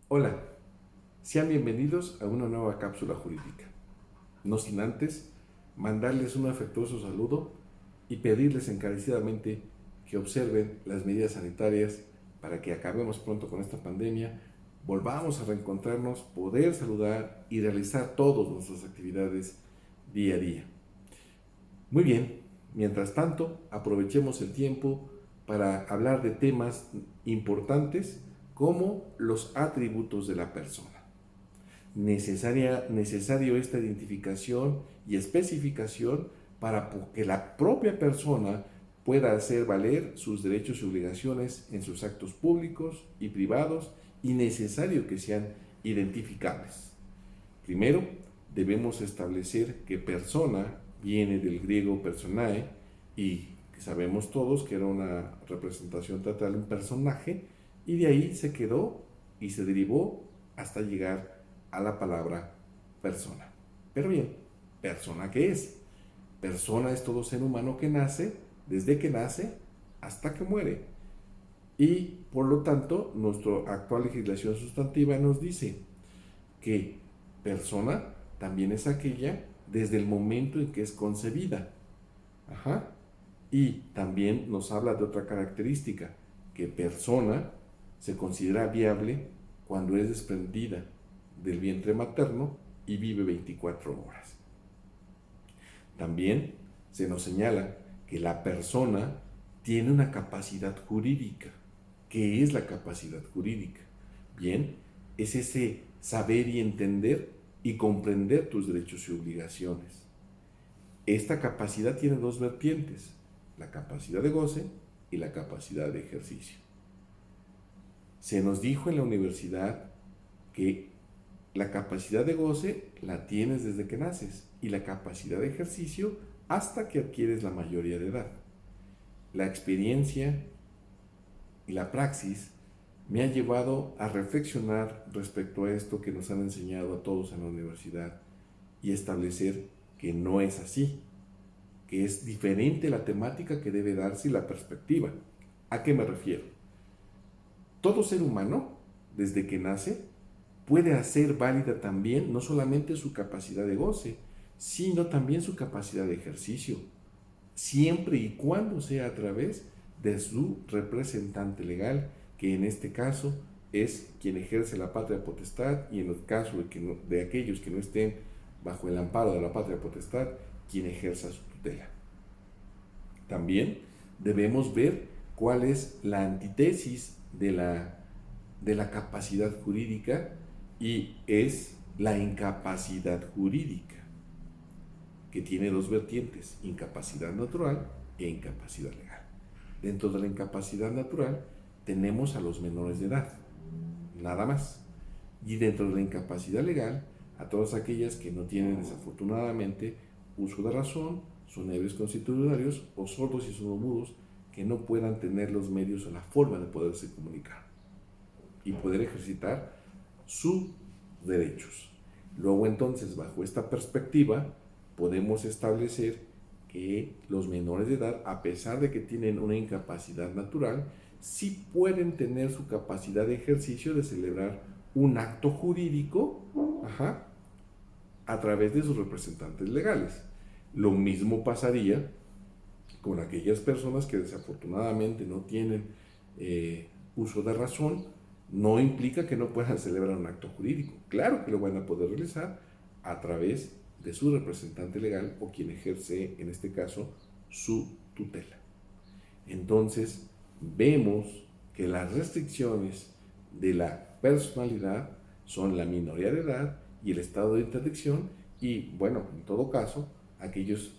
Hola, sean bienvenidos a una nueva cápsula jurídica. No sin antes mandarles un afectuoso saludo y pedirles encarecidamente que observen las medidas sanitarias para que acabemos pronto con esta pandemia, volvamos a reencontrarnos, poder saludar y realizar todas nuestras actividades día a día. Muy bien, mientras tanto, aprovechemos el tiempo para hablar de temas importantes como los atributos de la persona. Necesario esta identificación y especificación para que la propia persona pueda hacer valer sus derechos y obligaciones en sus actos públicos y privados y necesario que sean identificables. Primero, debemos establecer que persona viene del griego personae y que sabemos todos que era una representación teatral, un personaje, y de ahí se quedó y se derivó hasta llegar a la palabra persona. Pero bien, ¿persona qué es? Persona es todo ser humano que nace, desde que nace hasta que muere. Y por lo tanto, nuestra actual legislación sustantiva nos dice que persona también es aquella desde el momento en que es concebida. Ajá. Y también nos habla de otra característica, que persona se considera viable cuando es desprendida del vientre materno y vive 24 horas. También se nos señala que la persona tiene una capacidad jurídica. ¿Qué es la capacidad jurídica? Bien, es ese saber y entender y comprender tus derechos y obligaciones. Esta capacidad tiene dos vertientes, la capacidad de goce y la capacidad de ejercicio. Se nos dijo en la universidad que la capacidad de goce la tienes desde que naces y la capacidad de ejercicio hasta que adquieres la mayoría de edad. La experiencia y la praxis me ha llevado a reflexionar respecto a esto que nos han enseñado a todos en la universidad y establecer que no es así, que es diferente la temática que debe darse y la perspectiva. ¿A qué me refiero? Todo ser humano, desde que nace, puede hacer válida también no solamente su capacidad de goce, sino también su capacidad de ejercicio, siempre y cuando sea a través de su representante legal, que en este caso es quien ejerce la patria potestad y en el caso de aquellos que no estén bajo el amparo de la patria potestad, quien ejerza su tutela. También debemos ver cuál es la antítesis de la capacidad jurídica y es la incapacidad jurídica, que tiene dos vertientes, incapacidad natural e incapacidad legal. Dentro de la incapacidad natural tenemos a los menores de edad, nada más. Y dentro de la incapacidad legal, a todas aquellas que no tienen desafortunadamente uso de razón, son ebrios constitucionarios o sordos y sordomudos que no puedan tener los medios o la forma de poderse comunicar y poder ejercitar sus derechos. Luego entonces, bajo esta perspectiva, podemos establecer que los menores de edad, a pesar de que tienen una incapacidad natural, sí pueden tener su capacidad de ejercicio de celebrar un acto jurídico, a través de sus representantes legales. Lo mismo pasaría con aquellas personas que desafortunadamente no tienen uso de razón. No implica que no puedan celebrar un acto jurídico. Claro que lo van a poder realizar a través de su representante legal o quien ejerce, en este caso, su tutela. Entonces, vemos que las restricciones de la personalidad son la minoría de edad y el estado de interdicción y, bueno, en todo caso, aquellos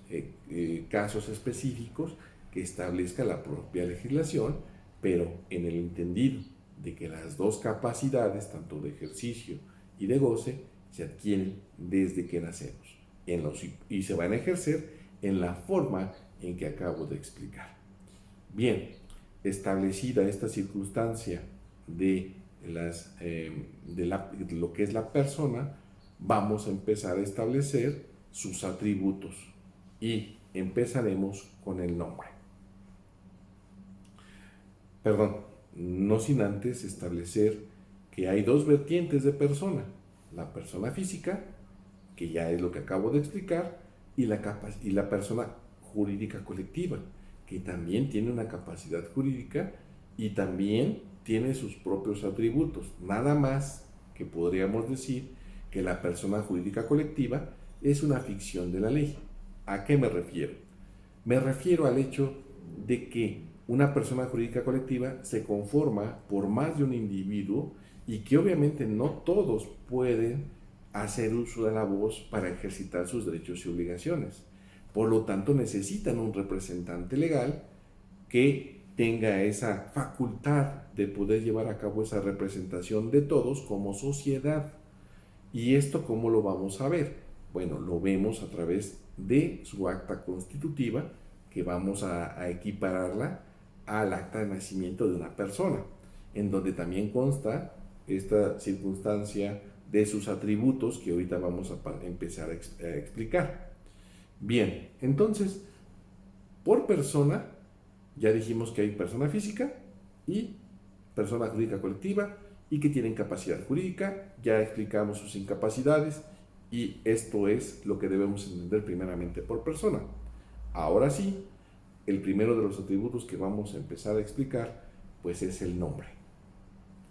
casos específicos que establezca la propia legislación, pero en el entendido de que las dos capacidades, tanto de ejercicio y de goce, se adquieren desde que nacemos y se van a ejercer en la forma en que acabo de explicar. Bien, establecida esta circunstancia de lo que es la persona, vamos a empezar a establecer sus atributos y empezaremos con el nombre. Perdón, no sin antes establecer que hay dos vertientes de persona: la persona física, que ya es lo que acabo de explicar, y la persona jurídica colectiva, que también tiene una capacidad jurídica y también tiene sus propios atributos. Nada más que podríamos decir que la persona jurídica colectiva es una ficción de la ley. ¿A qué me refiero? Me refiero al hecho de que una persona jurídica colectiva se conforma por más de un individuo y que obviamente no todos pueden hacer uso de la voz para ejercitar sus derechos y obligaciones. Por lo tanto, necesitan un representante legal que tenga esa facultad de poder llevar a cabo esa representación de todos como sociedad. ¿Y esto cómo lo vamos a ver? Bueno, lo vemos a través de su acta constitutiva, que vamos a equipararla al acta de nacimiento de una persona, en donde también consta esta circunstancia de sus atributos que ahorita vamos a empezar a explicar. Bien, entonces, por persona, ya dijimos que hay persona física y persona jurídica colectiva y que tienen capacidad jurídica, ya explicamos sus incapacidades y esto es lo que debemos entender primeramente por persona. Ahora sí, el primero de los atributos que vamos a empezar a explicar, pues es el nombre.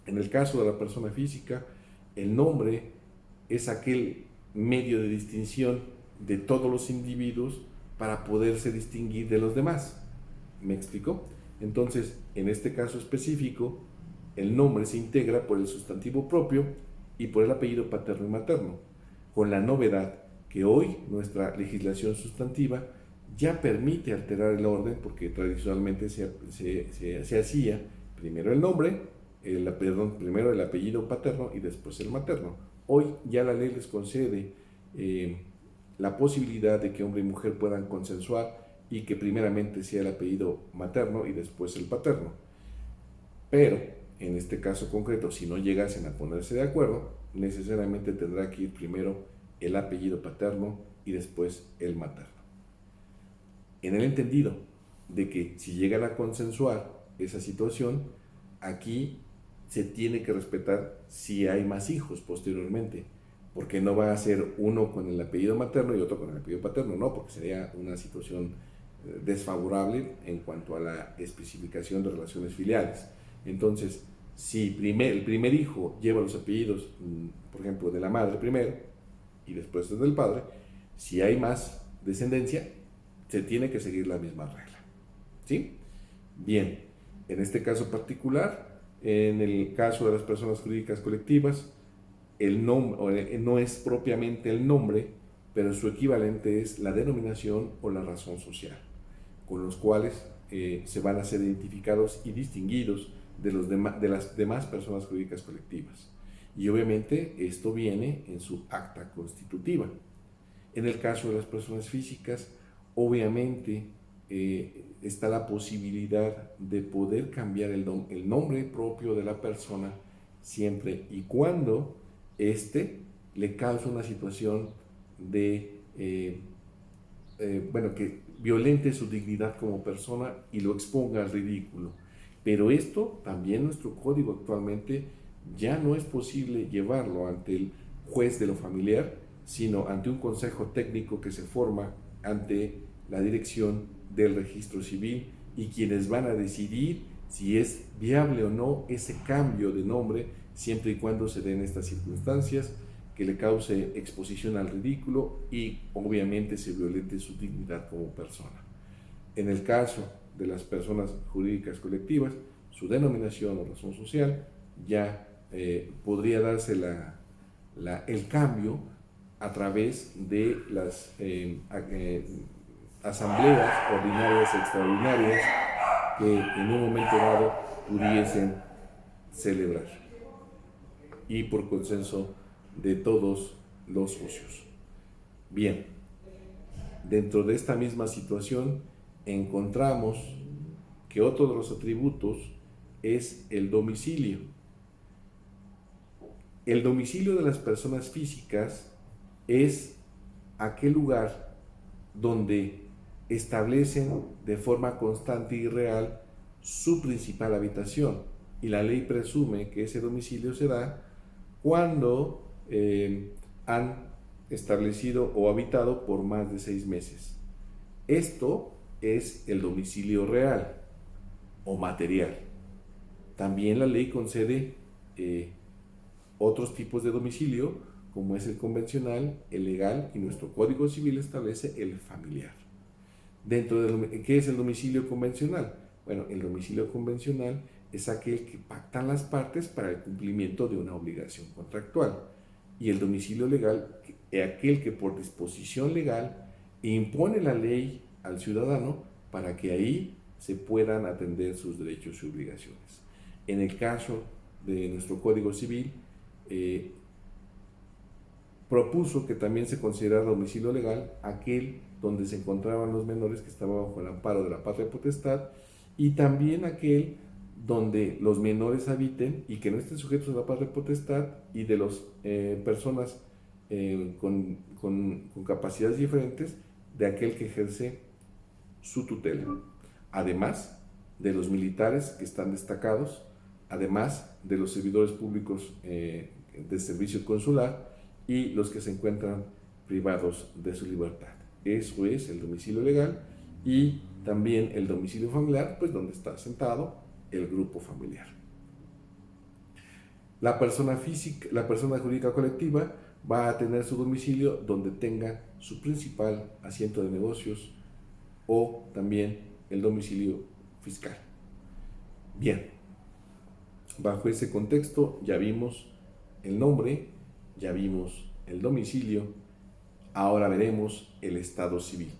En el caso de la persona física, el nombre es aquel medio de distinción de todos los individuos para poderse distinguir de los demás. ¿Me explico? Entonces, en este caso específico, el nombre se integra por el sustantivo propio y por el apellido paterno y materno, con la novedad que hoy nuestra legislación sustantiva ya permite alterar el orden, porque tradicionalmente se hacía primero el nombre, primero el apellido paterno y después el materno. Hoy ya la ley les concede la posibilidad de que hombre y mujer puedan consensuar y que primeramente sea el apellido materno y después el paterno. Pero en este caso concreto, si no llegasen a ponerse de acuerdo, necesariamente tendrá que ir primero el apellido paterno y después el materno. En el entendido de que si llegan a consensuar esa situación, aquí se tiene que respetar si hay más hijos posteriormente, porque no va a ser uno con el apellido materno y otro con el apellido paterno, no, porque sería una situación desfavorable en cuanto a la especificación de relaciones filiales. Entonces, si el primer hijo lleva los apellidos, por ejemplo, de la madre primero y después del padre, si hay más descendencia, se tiene que seguir la misma regla. ¿Sí? Bien, en este caso particular, en el caso de las personas jurídicas colectivas, el nombre no es propiamente el nombre, pero su equivalente es la denominación o la razón social, con los cuales se van a ser identificados y distinguidos de las demás personas jurídicas colectivas. Y obviamente esto viene en su acta constitutiva. En el caso de las personas físicas, obviamente está la posibilidad de poder cambiar el nombre propio de la persona siempre y cuando éste le cause una situación de, que violente su dignidad como persona y lo exponga al ridículo. Pero esto también nuestro código actualmente ya no es posible llevarlo ante el juez de lo familiar, sino ante un consejo técnico que se forma ante la dirección del registro civil y quienes van a decidir si es viable o no ese cambio de nombre, siempre y cuando se den estas circunstancias que le cause exposición al ridículo y obviamente se violente su dignidad como persona. En el caso de las personas jurídicas colectivas, su denominación o razón social ya podría darse el cambio a través de las asambleas ordinarias y extraordinarias que en un momento dado pudiesen celebrar y por consenso de todos los socios. Bien, dentro de esta misma situación encontramos que otro de los atributos es el domicilio. El domicilio de las personas físicas es aquel lugar donde establecen de forma constante y real su principal habitación. y la ley presume que ese domicilio se da cuando han establecido o habitado por más de 6 meses. Esto es el domicilio real o material. También la ley concede otros tipos de domicilio, como es el convencional, el legal, y nuestro Código Civil establece el familiar. ¿Qué es el domicilio convencional? Bueno, el domicilio convencional es aquel que pactan las partes para el cumplimiento de una obligación contractual. Y el domicilio legal es aquel que por disposición legal impone la ley al ciudadano para que ahí se puedan atender sus derechos y obligaciones. En el caso de nuestro Código Civil, propuso que también se considerara domicilio legal aquel donde se encontraban los menores que estaban bajo el amparo de la patria potestad, y también aquel donde los menores habiten y que no estén sujetos a la patria potestad, y de las personas con capacidades diferentes de aquel que ejerce su tutela, además de los militares que están destacados, además de los servidores públicos de servicio consular y los que se encuentran privados de su libertad. Eso es el domicilio legal, y también el domicilio familiar, pues donde está asentado el grupo familiar. La persona jurídica colectiva va a tener su domicilio donde tenga su principal asiento de negocios o también el domicilio fiscal. Bien, bajo ese contexto ya vimos el nombre, ya vimos el domicilio, ahora veremos el estado civil.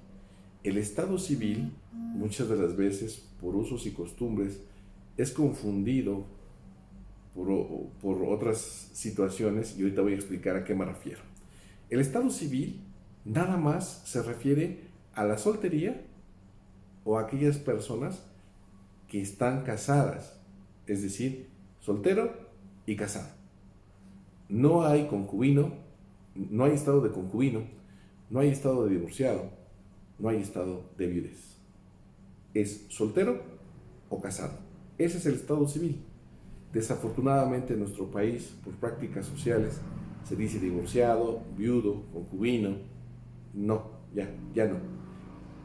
El estado civil, muchas de las veces, por usos y costumbres, es confundido por otras situaciones, y ahorita voy a explicar a qué me refiero. El estado civil nada más se refiere a la soltería o a aquellas personas que están casadas, es decir, soltero y casado. No hay concubino, no hay estado de concubino, no hay estado de divorciado, no hay estado de viudez. Es soltero o casado. Ese es el estado civil. Desafortunadamente en nuestro país, por prácticas sociales, se dice divorciado, viudo, concubino. No, ya no.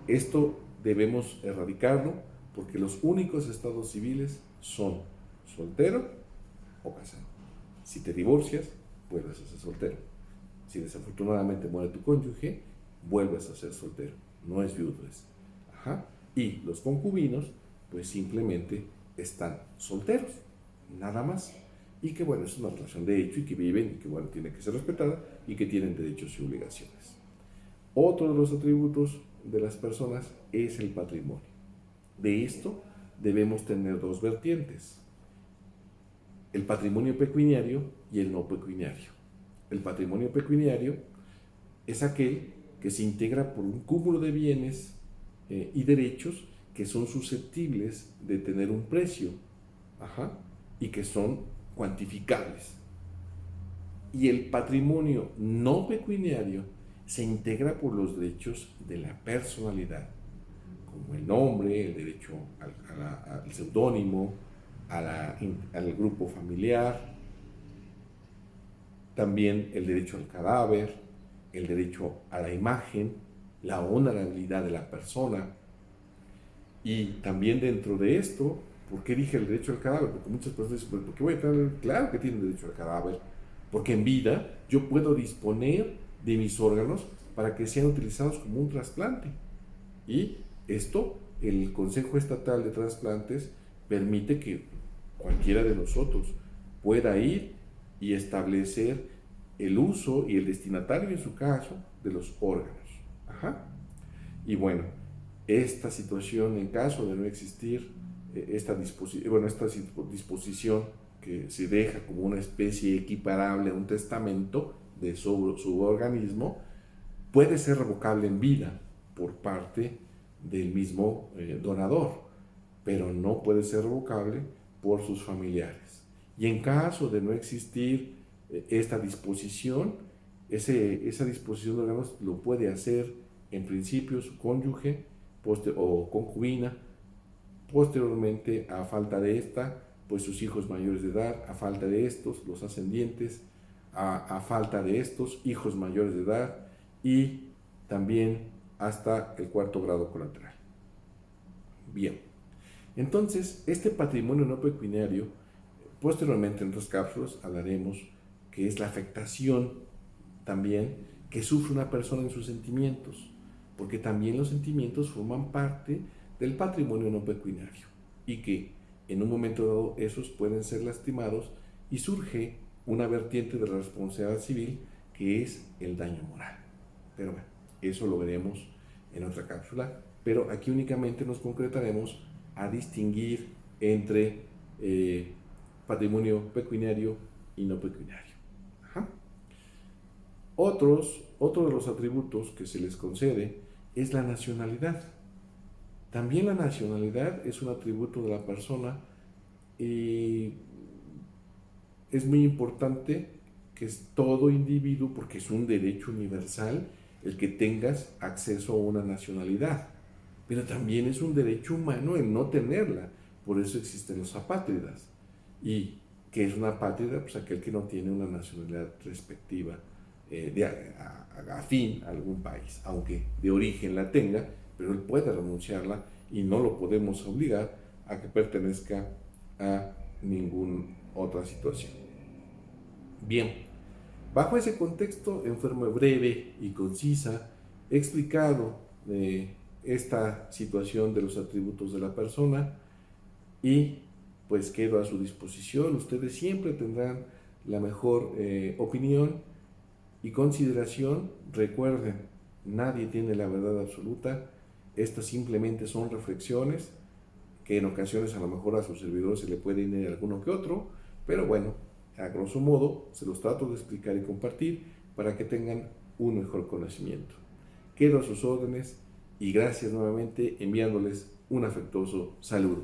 Esto debemos erradicarlo, porque los únicos estados civiles son soltero o casado. Si te divorcias, vuelves a ser soltero. Si desafortunadamente muere tu cónyuge, vuelves a ser soltero. No es viudo. Y los concubinos, pues simplemente están solteros, nada más. Y que bueno, es una relación de hecho y que viven, y que bueno, tiene que ser respetada y que tienen derechos y obligaciones. Otro de los atributos de las personas es el patrimonio. De esto debemos tener dos vertientes: el patrimonio pecuniario y el no pecuniario. El patrimonio pecuniario es aquel que se integra por un cúmulo de bienes y derechos que son susceptibles de tener un precio y que son cuantificables. Y el patrimonio no pecuniario se integra por los derechos de la personalidad, como el nombre, el derecho al seudónimo, al grupo familiar, también el derecho al cadáver, el derecho a la imagen, la honorabilidad de la persona. Y también dentro de esto, ¿por qué dije el derecho al cadáver? Porque muchas personas dicen, ¿por qué voy a tener? Claro que tienen derecho al cadáver, porque en vida yo puedo disponer de mis órganos para que sean utilizados como un trasplante. Y esto, el Consejo Estatal de Trasplantes permite que cualquiera de nosotros pueda ir y establecer el uso y el destinatario, en su caso, de los órganos. Y bueno, esta situación, en caso de no existir esta disposición que se deja como una especie equiparable a un testamento de su organismo, puede ser revocable en vida por parte del mismo donador, pero no puede ser revocable por sus familiares. Y en caso de no existir esta disposición, esa disposición de órganos lo puede hacer en principio su cónyuge o concubina. Posteriormente, a falta de esta, pues sus hijos mayores de edad, a falta de estos, los ascendientes, a falta de estos, hijos mayores de edad, y también hasta el cuarto grado colateral. Bien, entonces este patrimonio no peculiario, posteriormente en otras cápsulas hablaremos que es la afectación también que sufre una persona en sus sentimientos, porque también los sentimientos forman parte del patrimonio no pecuniario y que en un momento dado esos pueden ser lastimados y surge una vertiente de la responsabilidad civil que es el daño moral. Pero bueno, eso lo veremos en otra cápsula, pero aquí únicamente nos concretaremos a distinguir entre patrimonio pecuniario y no pecuniario. Ajá. Otro de los atributos que se les concede es la nacionalidad. También la nacionalidad es un atributo de la persona y es muy importante que es todo individuo, porque es un derecho universal el que tengas acceso a una nacionalidad, pero también es un derecho humano el no tenerla. Por eso existen los apátridas. ¿Y qué es una apátrida? Pues aquel que no tiene una nacionalidad respectiva afín a algún país, aunque de origen la tenga, pero él puede renunciarla y no lo podemos obligar a que pertenezca a ninguna otra situación. Bien, bajo ese contexto, en forma breve y concisa, he explicado esta situación de los atributos de la persona y pues quedo a su disposición. Ustedes siempre tendrán la mejor opinión y consideración. Recuerden, nadie tiene la verdad absoluta. Estas simplemente son reflexiones que en ocasiones a lo mejor a sus servidores se le puede ir alguno que otro, pero bueno, a grosso modo se los trato de explicar y compartir para que tengan un mejor conocimiento. Quedo a sus órdenes y gracias nuevamente enviándoles un afectuoso saludo.